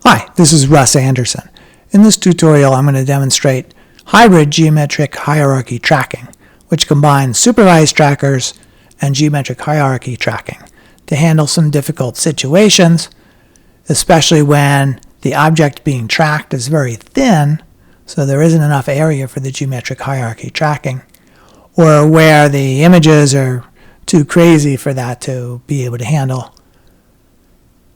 Hi, this is Russ Anderson. In this tutorial, I'm going to demonstrate hybrid geometric hierarchy tracking, which combines supervised trackers and geometric hierarchy tracking to handle some difficult situations, especially when the object being tracked is very thin, so there isn't enough area for the geometric hierarchy tracking, or where the images are too crazy for that to be able to handle.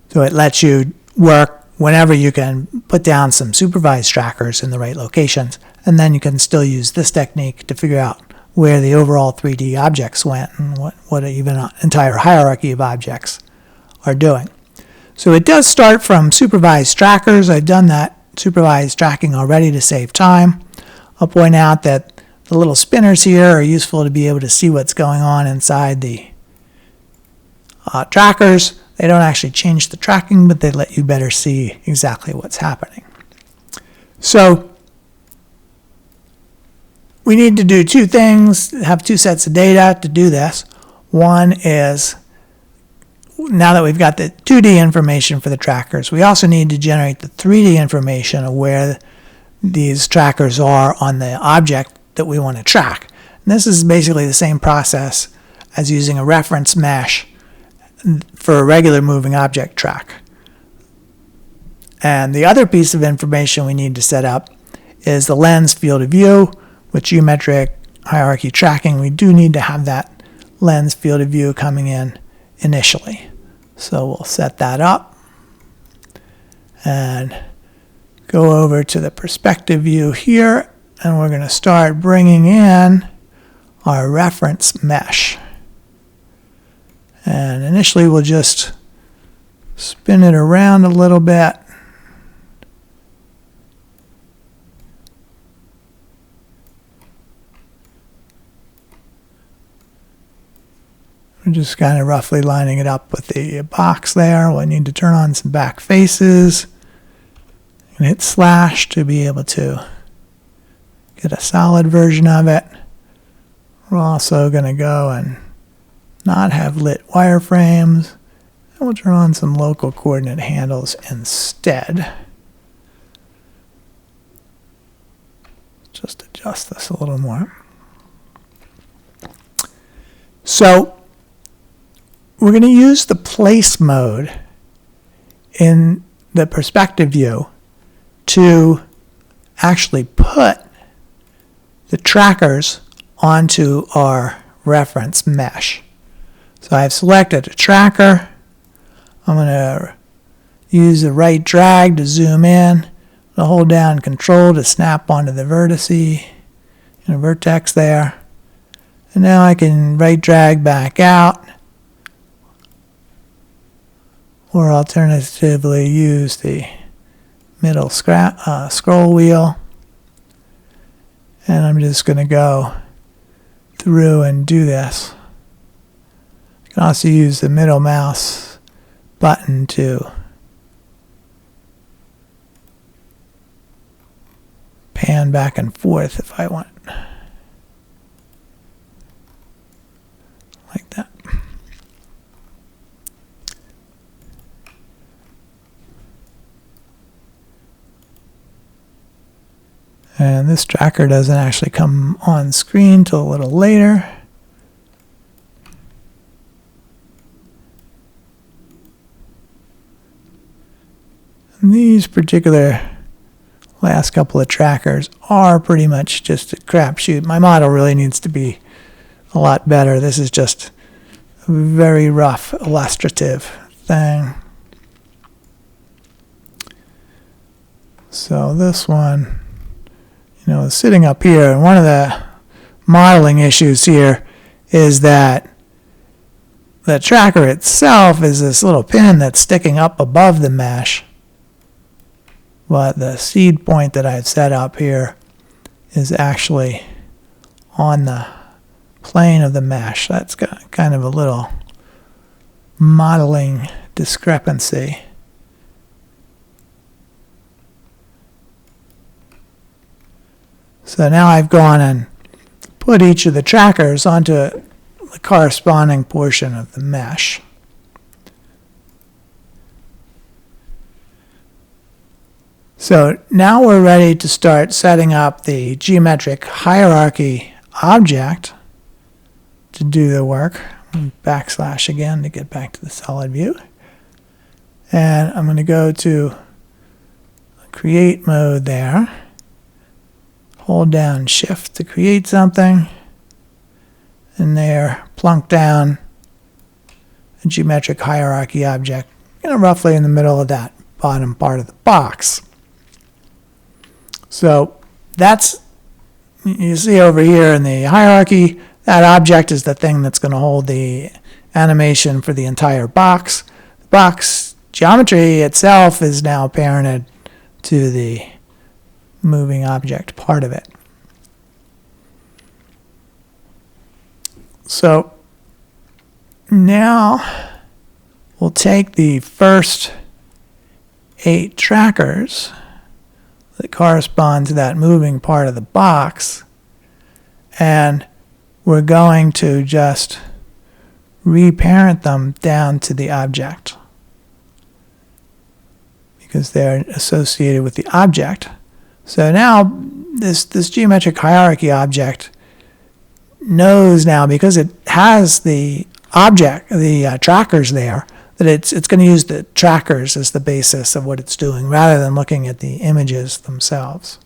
So it lets you work whenever you can put down some supervised trackers in the right locations, and then you can still use this technique to figure out where the overall 3D objects went and what even an entire hierarchy of objects are doing. So it does start from supervised trackers. I've done that supervised tracking already to save time. I'll point out that the little spinners here are useful to be able to see what's going on inside the trackers. They don't actually change the tracking, but they let you better see exactly what's happening. So we need to do two things, have two sets of data to do this. One is, now that we've got the 2D information for the trackers, we also need to generate the 3D information of where these trackers are on the object that we want to track. And this is basically the same process as using a reference mesh for a regular moving object track. And the other piece of information we need to set up is the lens field of view. With geometric hierarchy tracking, we do need to have that lens field of view coming in initially. So we'll set that up and go over to the perspective view here, and we're going to start bringing in our reference mesh. And initially we'll just spin it around a little bit. We're just kind of roughly lining it up with the box there. We'll need to turn on some back faces and hit slash to be able to get a solid version of it. We're also going to go and not have lit wireframes, and we'll turn on some local coordinate handles instead. Just adjust this a little more. So we're going to use the place mode in the perspective view to actually put the trackers onto our reference mesh. So I've selected a tracker. I'm going to use the right drag to zoom in. I'll hold down Control to snap onto the vertex there. And now I can right drag back out, or alternatively use the middle scroll wheel. And I'm just going to go through and do this. You can also use the middle mouse button to pan back and forth if I want. Like that. And this tracker doesn't actually come on screen till a little later. And these particular last couple of trackers are pretty much just a crapshoot. My model really needs to be a lot better. This is just a very rough illustrative thing. So this one, is sitting up here, and one of the modeling issues here is that the tracker itself is this little pin that's sticking up above the mesh, but the seed point that I've set up here is actually on the plane of the mesh. That's got kind of a little modeling discrepancy. So now I've gone and put each of the trackers onto the corresponding portion of the mesh. So now we're ready to start setting up the geometric hierarchy object to do the work. Backslash again to get back to the solid view. And I'm going to go to create mode there. Hold down shift to create something. And there, plunk down a geometric hierarchy object, roughly in the middle of that bottom part of the box. So that's, you see over here in the hierarchy, that object is the thing that's going to hold the animation for the entire box. The box geometry itself is now parented to the moving object part of it. So now we'll take the first 8 trackers that correspond to that moving part of the box, and we're going to just reparent them down to the object because they're associated with the object. So now this geometric hierarchy object knows now, because it has the object, the trackers there, that it's going to use the trackers as the basis of what it's doing rather than looking at the images themselves.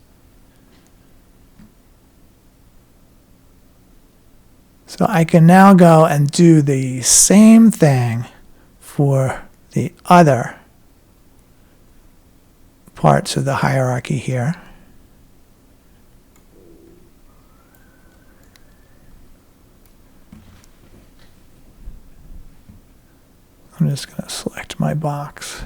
So I can now go and do the same thing for the other parts of the hierarchy here. I'm just going to select my box.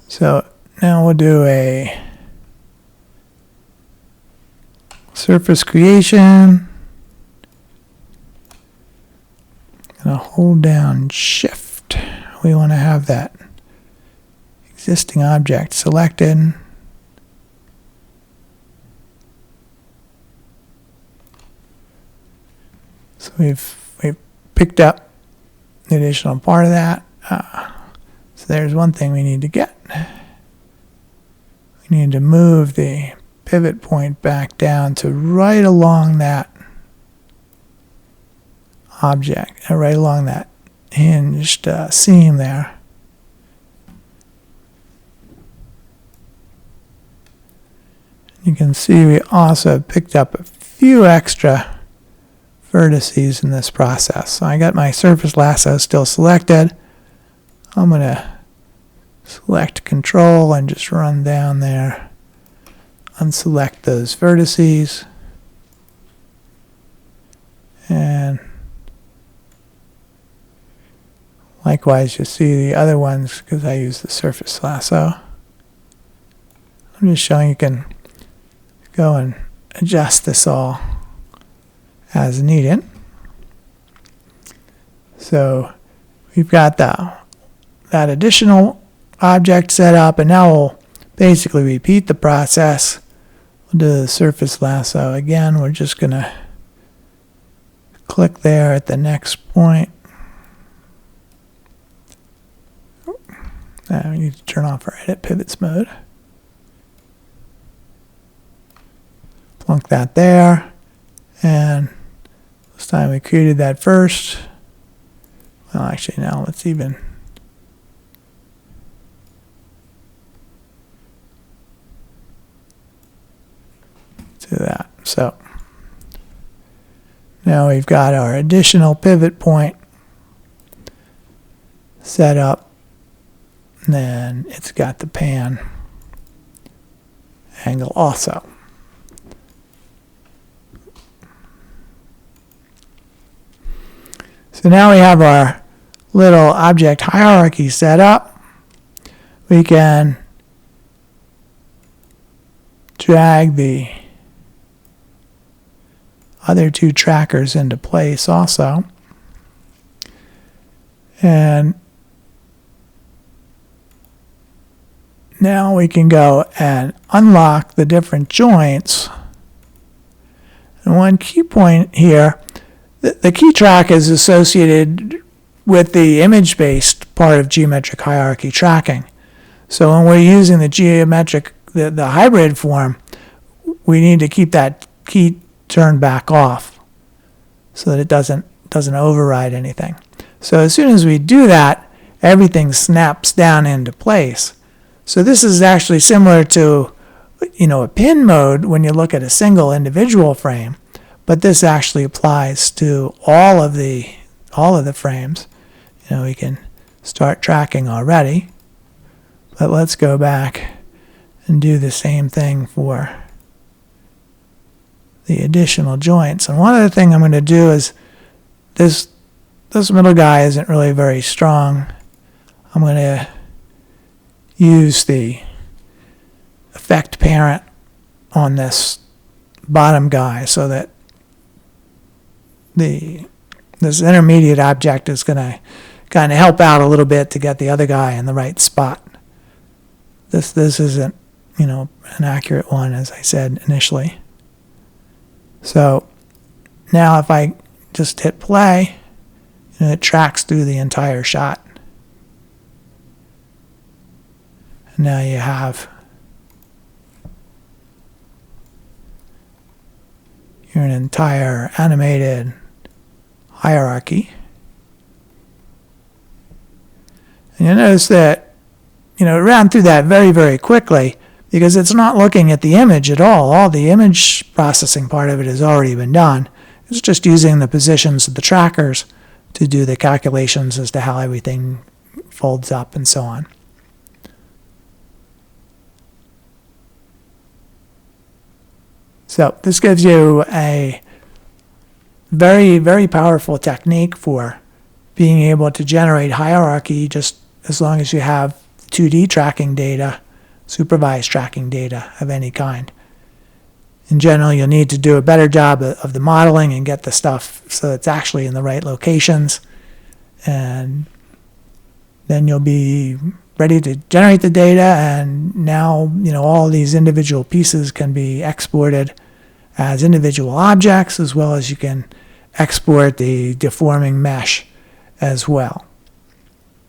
So now we'll do a surface creation. Gonna hold down shift. We want to have that existing object selected. So we've picked up the additional part of that. So there's one thing we need to get. We need to move the pivot point back down to right along that object, right along that hinged seam there. You can see we also picked up a few extra vertices in this process. So I got my surface lasso still selected. I'm going to select Control and just run down there, unselect those vertices, and likewise you'll see the other ones because I use the surface lasso. I'm just showing you can go and adjust this all as needed. So we've got that additional object set up, and now we'll basically repeat the process. We'll do the surface lasso again. We're just going to click there at the next point. Now we need to turn off our edit pivots mode. Plunk that there, and this time we created that first. Well, actually now let's even do that. So now we've got our additional pivot point set up, and then it's got the pan angle also. So now we have our little object hierarchy set up. We can drag the other 2 trackers into place also. And now we can go and unlock the different joints. And one key point here, the key track is associated with the image-based part of geometric hierarchy tracking. So when we're using the hybrid form, we need to keep that key turned back off so that it doesn't override anything. So as soon as we do that, everything snaps down into place. So this is actually similar to, a pin mode when you look at a single individual frame, but this actually applies to all of the frames. We can start tracking already, but let's go back and do the same thing for the additional joints. And one other thing I'm going to do is this middle guy isn't really very strong. I'm going to use the effect parent on this bottom guy so that this intermediate object is going to kind of help out a little bit to get the other guy in the right spot. This isn't, an accurate one, as I said initially. So now if I just hit play, it tracks through the entire shot. And now you have an entire animated hierarchy. And you'll notice that, it ran through that very, very quickly because it's not looking at the image at all. All the image processing part of it has already been done. It's just using the positions of the trackers to do the calculations as to how everything folds up and so on. So this gives you a very, very powerful technique for being able to generate hierarchy just as long as you have 2D tracking data, supervised tracking data of any kind. In general, you'll need to do a better job of the modeling and get the stuff so it's actually in the right locations. And then you'll be ready to generate the data, and now all these individual pieces can be exported as individual objects, as well as you can export the deforming mesh as well.